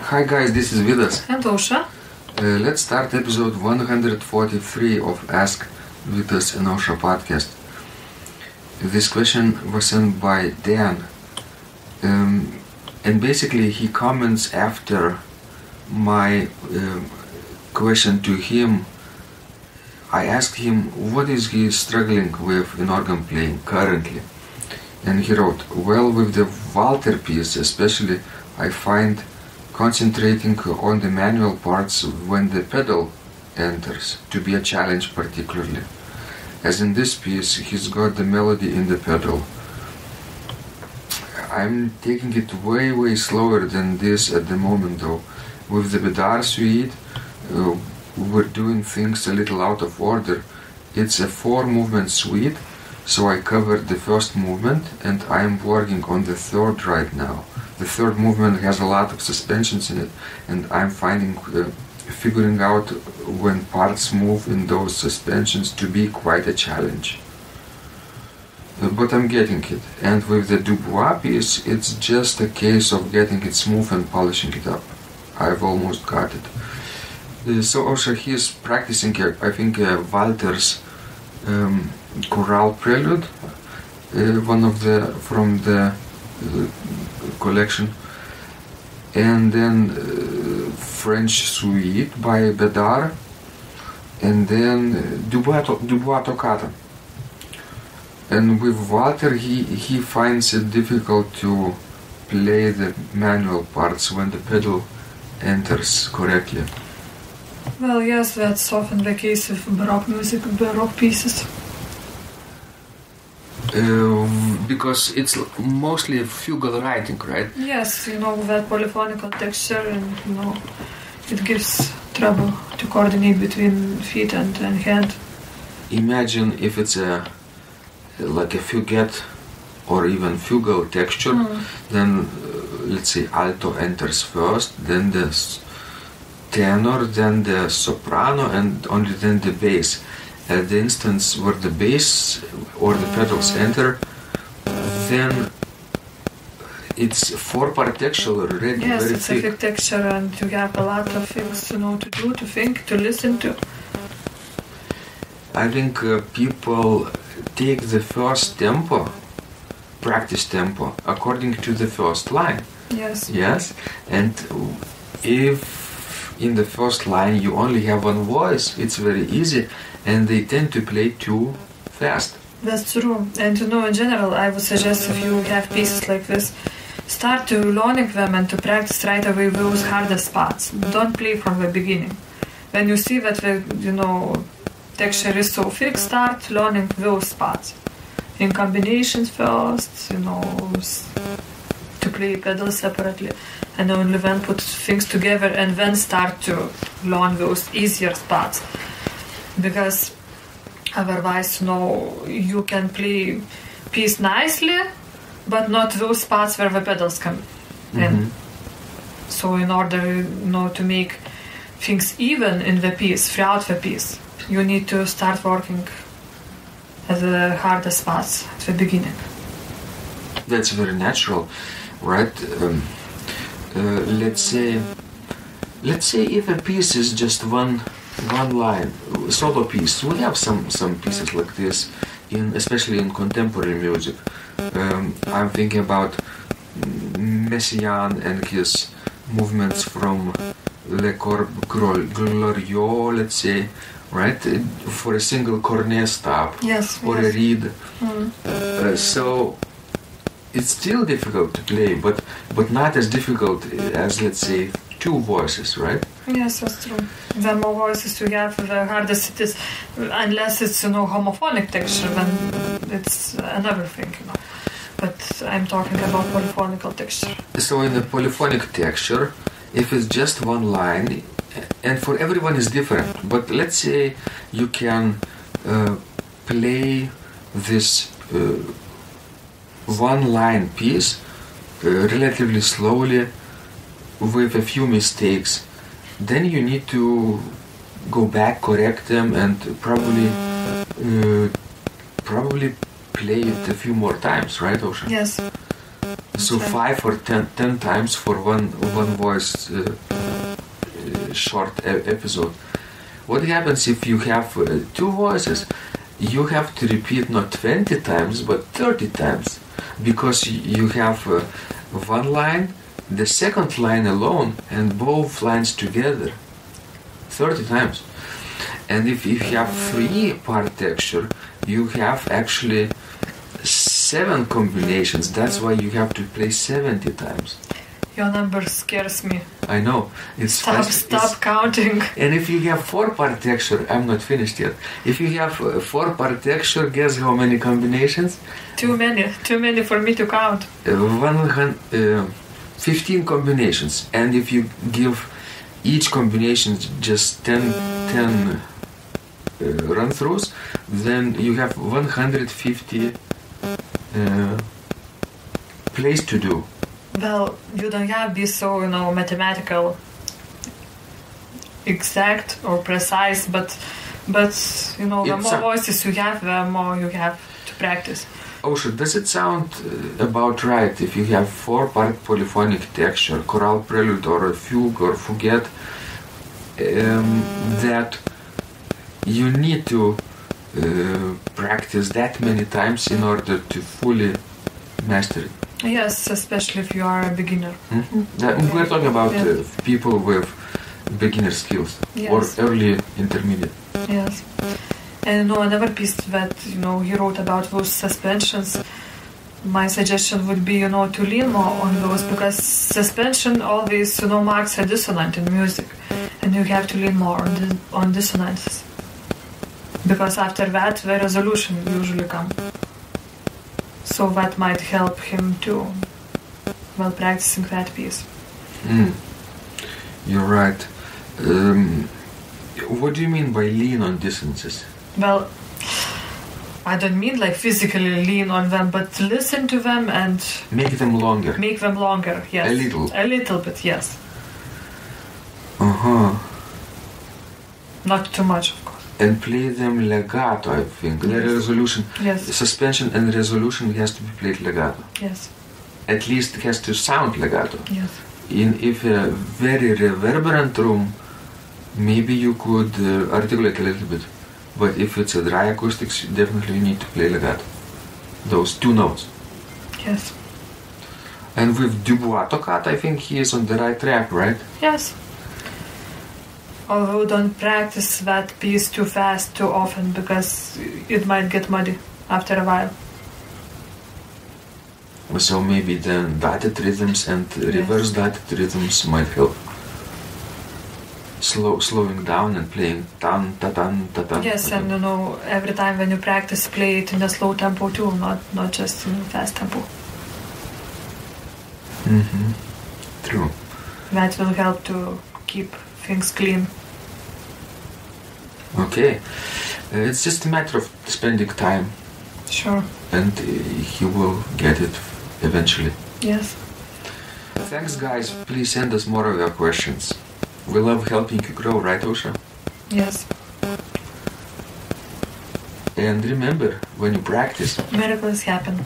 Hi guys, this is Vidas. And Osha. Let's start episode 143 of Ask Vidas and Osha podcast. This question was sent by Dan. And basically he comments after my question to him. I asked him what is he struggling with in organ playing currently. And he wrote, well, with the Walter piece especially, I find concentrating on the manual parts when the pedal enters to be a challenge particularly. As in this piece, he's got the melody in the pedal. I'm taking it way slower than this at the moment though. With the Vidas suite, we're doing things a little out of order. It's a 4-movement suite, so I covered the first movement and I'm working on the third right now. The third movement has a lot of suspensions in it, and I'm figuring out when parts move in those suspensions to be quite a challenge. But I'm getting it. And with the Dubois piece, it's just a case of getting it smooth and polishing it up. I've almost got it. So Osha, he is practicing, I think, Walter's chorale prelude, one of the from the collection, and then French Suite by Bedard, and then Dubois Toccata. And with Walter, he finds it difficult to play the manual parts when the pedal enters correctly. Well, yes, that's often the case with Baroque music, Baroque pieces. Because it's mostly fugal writing, right? Yes, that polyphonical texture, and it gives trouble to coordinate between feet and hand. Imagine if it's like a fugate or even fugal texture, then let's say alto enters first, then the tenor, then the soprano, and only then the bass. At the instance where the bass or the pedals enter, then it's 4-part texture already. Yes, very it's thick. a thick texture, and you have a lot of things to do, to think, to listen to. I think people take the first tempo, practice tempo, according to the first line. Yes. Yes, and if in the first line you only have one voice, it's very easy, and they tend to play too fast. That's true. And in general, I would suggest if you have pieces like this, start to learning them and to practice right away those harder spots. Don't play from the beginning. When you see that the texture is so thick, start learning those spots. In combinations first, to play pedals separately, and only then put things together and then start to learn those easier spots. Because otherwise, you can play piece nicely, but not those spots where the pedals come in. So in order, to make things even in the piece, throughout the piece, you need to start working at the harder spots at the beginning. That's very natural, right? Let's say if a piece is just one line, solo piece. We have some pieces like this, especially in contemporary music. I'm thinking about Messiaen and his movements from Le Corps Glorieux, let's say, right? For a single cornet stop, or a reed. So it's still difficult to play, but not as difficult as, let's say, 2 voices, right? Yes, that's true. The more voices you have, the harder it is. Unless it's homophonic texture, then it's another thing. But I'm talking about polyphonical texture. So in the polyphonic texture, if it's just one line, and for everyone is different, but let's say you can play this one-line piece relatively slowly with a few mistakes, then you need to go back, correct them, and probably play it a few more times, right, Osha? Yes. So 5 or 10 times for one voice short episode. What happens if you have 2 voices? You have to repeat not 20 times but 30 times, because you have one line, the second line alone, and both lines together 30 times. And if you have 3-part texture, you have actually 7 combinations. That's why you have to play 70 times. Your number scares me. I know. Stop counting. And if you have 4-part texture, I'm not finished yet. If you have 4-part texture, guess how many combinations? Too many for me to count. 15 combinations. And if you give each combination just 10 run-throughs, then you have 150 plays to do. Well, you don't have to be so, mathematical, exact or precise, but the more voices you have, the more you have to practice. Ausra, does it sound about right if you have 4-part polyphonic texture, chorale prelude or a fugue or fuguet, that you need to practice that many times in order to fully master it? Yes, especially if you are a beginner. Mm-hmm. We're talking about people with beginner skills, yes, or early intermediate. Yes. And another piece that he wrote about those suspensions, my suggestion would be to lean more on those, because suspension always marks a dissonant in music, and you have to lean more on dissonances, because after that the resolution usually comes. So that might help him too while practicing that piece. You're right. What do you mean by lean on dissonances? Well, I don't mean like physically lean on them, but listen to them and make them longer. Make them longer, yes. A little bit, yes. Not too much, of course. And play them legato, I think. Yes. The resolution, yes. Suspension and resolution has to be played legato. Yes. At least it has to sound legato. Yes. If a very reverberant room, maybe you could articulate a little bit. But if it's a dry acoustics, definitely you need to play legato. Those 2 notes. Yes. And with Dubois Toccata, I think he is on the right track, right? Yes. Although don't practice that piece too fast, too often, because it might get muddy after a while. So maybe then dotted rhythms and reverse dotted rhythms might help. Slowing down and playing tan ta tan ta tan. Yes, and every time when you practice, play it in a slow tempo too, not just in a fast tempo. True. That will help to keep things clean. Okay. It's just a matter of spending time. Sure. And he will get it eventually. Yes. Thanks, guys. Please send us more of your questions. We love helping you grow, right, Ausra? Yes. And remember, when you practice, miracles happen.